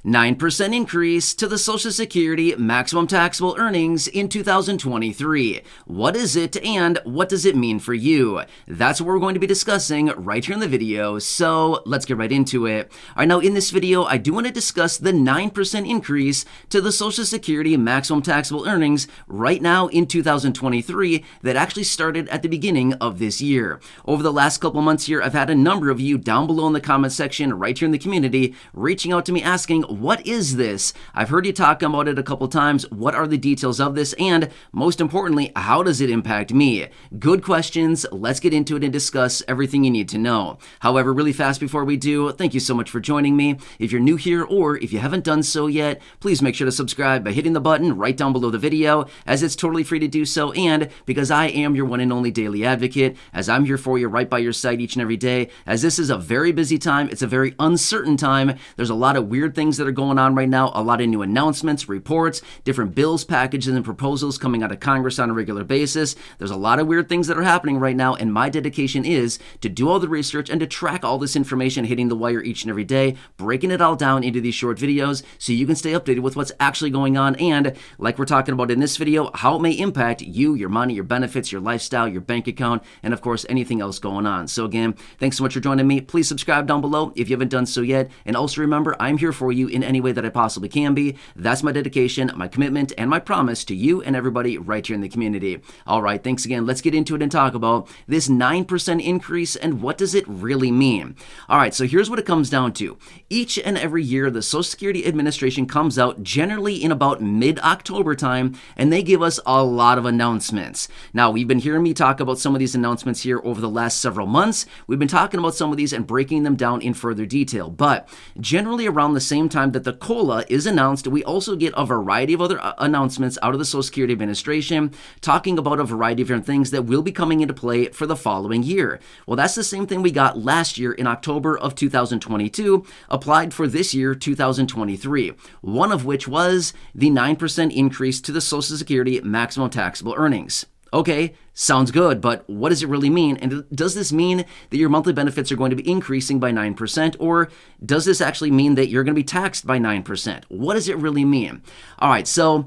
9% increase to the Social Security maximum taxable earnings in 2023. What is it and what does it mean for you? That's what we're going to be discussing right here in the video, so let's get right into it. All right, now in this video, I do want to discuss the 9% increase to the Social Security maximum taxable earnings right now in 2023 that actually started at the beginning of this year. Over the last couple months here, I've had a number of you down below in the comment section right here in the community reaching out to me asking, what is this? I've heard you talk about it a couple times. What are the details of this? And most importantly, how does it impact me? Good questions. Let's get into it and discuss everything you need to know. However, really fast before we do, thank you so much for joining me. If you're new here or if you haven't done so yet, please make sure to subscribe by hitting the button right down below the video, as it's totally free to do so, and because I am your one and only daily advocate, as I'm here for you right by your side each and every day, as this is a very busy time, it's a very uncertain time. There's a lot of weird things that are going on right now, a lot of new announcements, reports, different bills, packages, and proposals coming out of Congress on a regular basis. There's a lot of weird things that are happening right now, and my dedication is to do all the research and to track all this information hitting the wire each and every day, breaking it all down into these short videos so you can stay updated with what's actually going on, and like we're talking about in this video, how it may impact you, your money, your benefits, your lifestyle, your bank account, and of course anything else going on. So again, thanks so much for joining me. Please subscribe down below if you haven't done so yet, and also remember, I'm here for you in any way that I possibly can be. That's my dedication, my commitment, and my promise to you and everybody right here in the community. All right, thanks again. Let's get into it and talk about this 9% increase and what does it really mean. All right, so here's what it comes down to. Each and every year, the Social Security Administration comes out generally in about mid-October time, and they give us a lot of announcements. Now, we've been hearing me talk about some of these announcements here over the last several months. We've been talking about some of these and breaking them down in further detail, but generally around the same time that the COLA is announced, we also get a variety of other announcements out of the Social Security Administration talking about a variety of different things that will be coming into play for the following year. Well, that's the same thing we got last year in October of 2022, applied for this year, 2023, one of which was the 9% increase to the Social Security maximum taxable earnings. Okay, sounds good, but what does it really mean? And does this mean that your monthly benefits are going to be increasing by 9%? Or does this actually mean that you're going to be taxed by 9%? What does it really mean? All right, so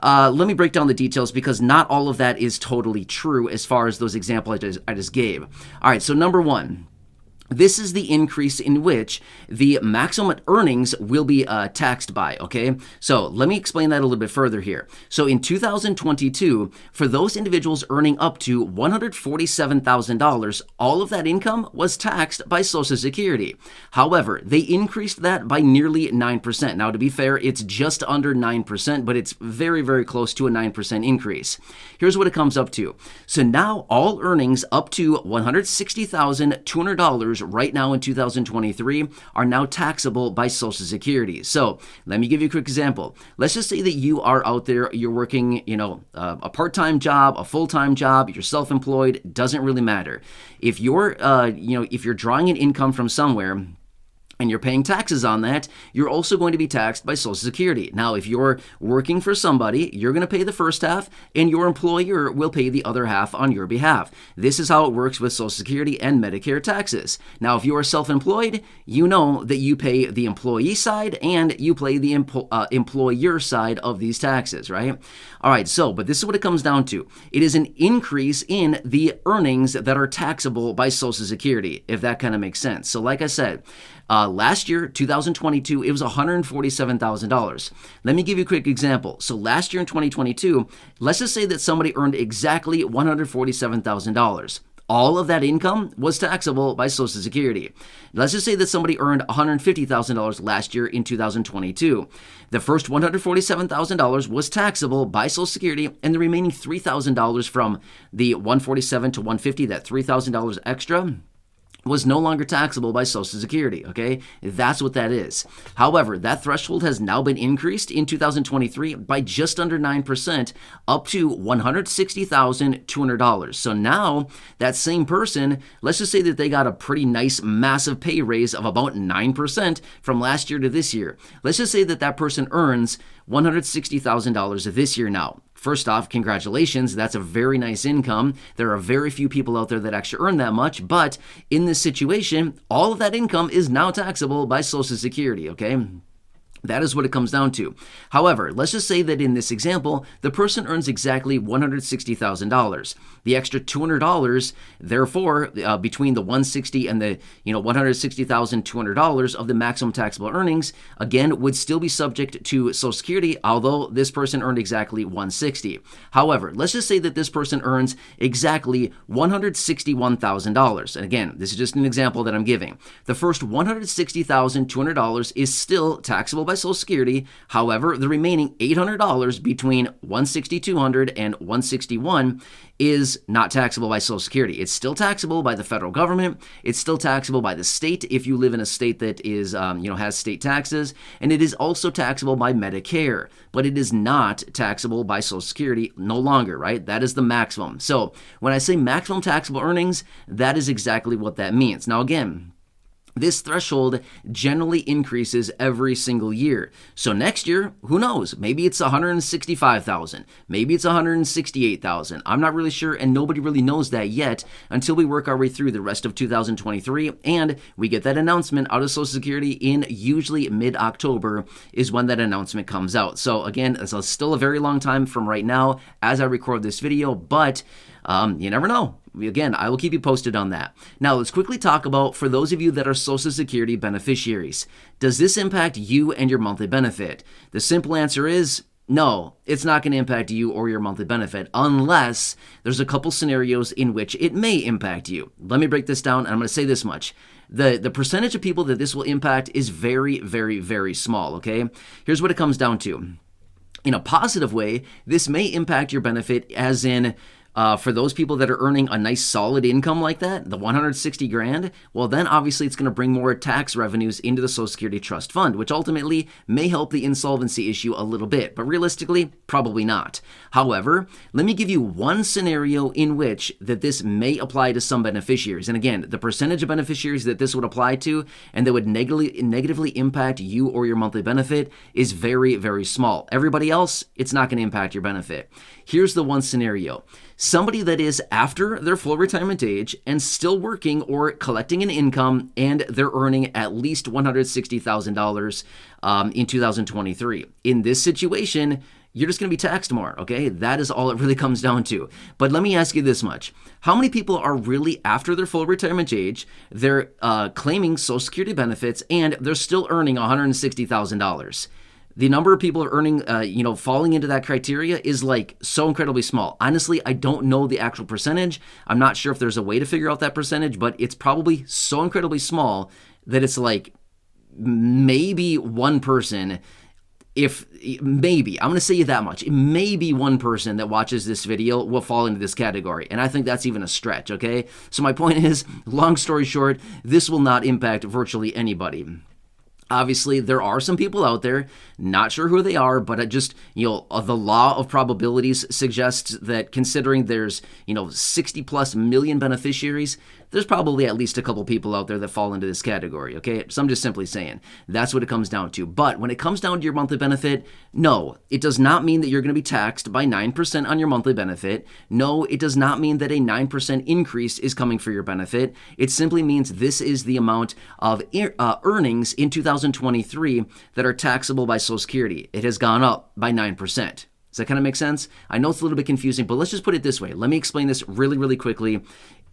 let me break down the details because not all of that is totally true as far as those examples I just gave. All right, so number one, this is the increase in which the maximum earnings will be taxed by, okay? So let me explain that a little bit further here. So in 2022, for those individuals earning up to $147,000, all of that income was taxed by Social Security. However, they increased that by nearly 9%. Now, to be fair, it's just under 9%, but it's very, very close to a 9% increase. Here's what it comes up to. So now all earnings up to $160,200 right now in 2023 are now taxable by Social Security. So let me give you a quick example. Let's just say that you are out there, you're working, a part-time job, a full-time job, you're self-employed, doesn't really matter. If you're, if you're drawing an income from somewhere, and you're paying taxes on that, you're also going to be taxed by Social Security. Now, if you're working for somebody, you're going to pay the first half, and your employer will pay the other half on your behalf. This is how it works with Social Security and Medicare taxes. Now, if you are self-employed, you know that you pay the employee side and you pay the employer side of these taxes, right? All right, but this is what it comes down to. It is an increase in the earnings that are taxable by Social Security, if that kind of makes sense. So like I said, last year, 2022, it was $147,000. Let me give you a quick example. So last year in 2022, let's just say that somebody earned exactly $147,000. All of that income was taxable by Social Security. Let's just say that somebody earned $150,000 last year in 2022. The first $147,000 was taxable by Social Security, and the remaining $3,000 from the $147,000 to $150,000, that $3,000 extra, was no longer taxable by Social Security, okay? That's what that is. However, that threshold has now been increased in 2023 by just under 9%, up to $160,200. So now, that same person, let's just say that they got a pretty nice, massive pay raise of about 9% from last year to this year. Let's just say that that person earns $160,000 this year now. First off, congratulations. That's a very nice income. There are very few people out there that actually earn that much, but in this situation, all of that income is now taxable by Social Security, okay? That is what it comes down to. However, let's just say that in this example, the person earns exactly $160,000. The extra $200, therefore, between the $160,000 and the $160,200 of the maximum taxable earnings, again, would still be subject to Social Security, although this person earned exactly $160,000. However, let's just say that this person earns exactly $161,000. And again, this is just an example that I'm giving. The first $160,200 is still taxable by Social Security. However, the remaining $800 between $160,200 and $161,000 is not taxable by Social Security. It's still taxable by the federal government. It's still taxable by the state if you live in a state that is, has state taxes, and it is also taxable by Medicare, but it is not taxable by Social Security no longer, right? That is the maximum. So when I say maximum taxable earnings, that is exactly what that means. Now again, this threshold generally increases every single year. So next year, who knows? Maybe it's $165,000. Maybe it's $168,000. I'm not really sure, and nobody really knows that yet until we work our way through the rest of 2023, and we get that announcement out of Social Security in usually mid-October is when that announcement comes out. So again, it's still a very long time from right now as I record this video, but you never know. Again, I will keep you posted on that. Now, let's quickly talk about, for those of you that are Social Security beneficiaries, does this impact you and your monthly benefit? The simple answer is no, it's not going to impact you or your monthly benefit unless there's a couple scenarios in which it may impact you. Let me break this down, and I'm going to say this much. The percentage of people that this will impact is very, very, very small, okay? Here's what it comes down to. In a positive way, this may impact your benefit, as in, for those people that are earning a nice solid income like that, the $160,000, well then obviously it's going to bring more tax revenues into the Social Security Trust Fund, which ultimately may help the insolvency issue a little bit, but realistically, probably not. However, let me give you one scenario in which that this may apply to some beneficiaries. And again, the percentage of beneficiaries that this would apply to and that would negatively impact you or your monthly benefit is very, very small. Everybody else, it's not going to impact your benefit. Here's the one scenario. Somebody that is after their full retirement age and still working or collecting an income, and they're earning at least $160,000 in 2023. In this situation, you're just going to be taxed more, okay? That is all it really comes down to. But let me ask you this much. How many people are really after their full retirement age, they're claiming Social Security benefits, and they're still earning $160,000? The number of people earning, falling into that criteria is like so incredibly small. Honestly, I don't know the actual percentage. I'm not sure if there's a way to figure out that percentage, but it's probably so incredibly small that it's like maybe one person, I'm going to say you that much, maybe one person that watches this video will fall into this category. And I think that's even a stretch, okay? So my point is, long story short, this will not impact virtually anybody. Obviously, there are some people out there, not sure who they are, but the law of probabilities suggests that considering there's, 60 plus million beneficiaries, there's probably at least a couple people out there that fall into this category, okay? So I'm just simply saying, that's what it comes down to. But when it comes down to your monthly benefit, no, it does not mean that you're going to be taxed by 9% on your monthly benefit. No, it does not mean that a 9% increase is coming for your benefit. It simply means this is the amount of earnings in 2023 that are taxable by Social Security. It has gone up by 9%. Does that kind of make sense? I know it's a little bit confusing, but let's just put it this way. Let me explain this really, really quickly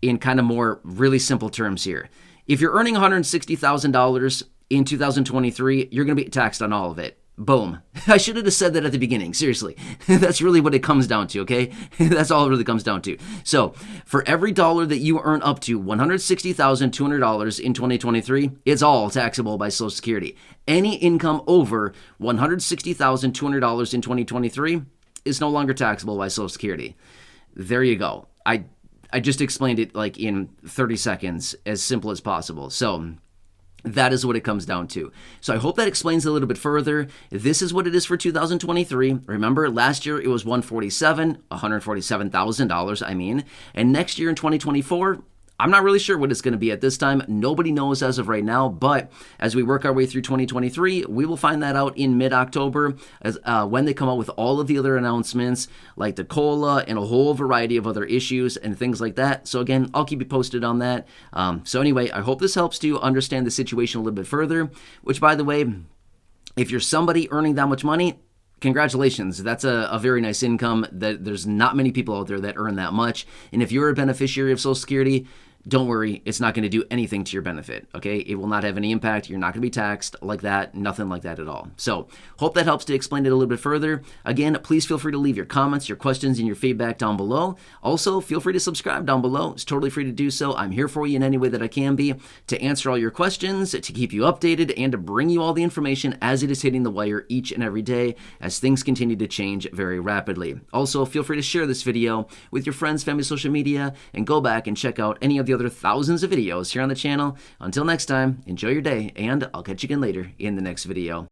in kind of more really simple terms here. If you're earning $160,000 in 2023, you're going to be taxed on all of it. Boom. I should have just said that at the beginning. Seriously. That's really what it comes down to, okay? That's all it really comes down to. So for every dollar that you earn up to $160,200 in 2023, it's all taxable by Social Security. Any income over $160,200 in 2023 is no longer taxable by Social Security. There you go. I just explained it like in 30 seconds, as simple as possible. So that is what it comes down to. So I hope that explains a little bit further. This is what it is for 2023. Remember, last year it was $147,000, I mean. And next year in 2024, I'm not really sure what it's going to be at this time. Nobody knows as of right now, but as we work our way through 2023, we will find that out in mid-October as when they come out with all of the other announcements, like the COLA and a whole variety of other issues and things like that. So again, I'll keep you posted on that. So anyway, I hope this helps to understand the situation a little bit further, which by the way, If you're somebody earning that much money, congratulations. That's a very nice income. That there's not many people out there that earn that much. And if you're a beneficiary of Social Security, don't worry, it's not going to do anything to your benefit, okay? It will not have any impact. You're not going to be taxed like that, nothing like that at all. So, hope that helps to explain it a little bit further. Again, please feel free to leave your comments, your questions, and your feedback down below. Also, feel free to subscribe down below. It's totally free to do so. I'm here for you in any way that I can be to answer all your questions, to keep you updated, and to bring you all the information as it is hitting the wire each and every day as things continue to change very rapidly. Also, feel free to share this video with your friends, family, social media, and go back and check out any of the other thousands of videos here on the channel. Until next time, enjoy your day, and I'll catch you again later in the next video.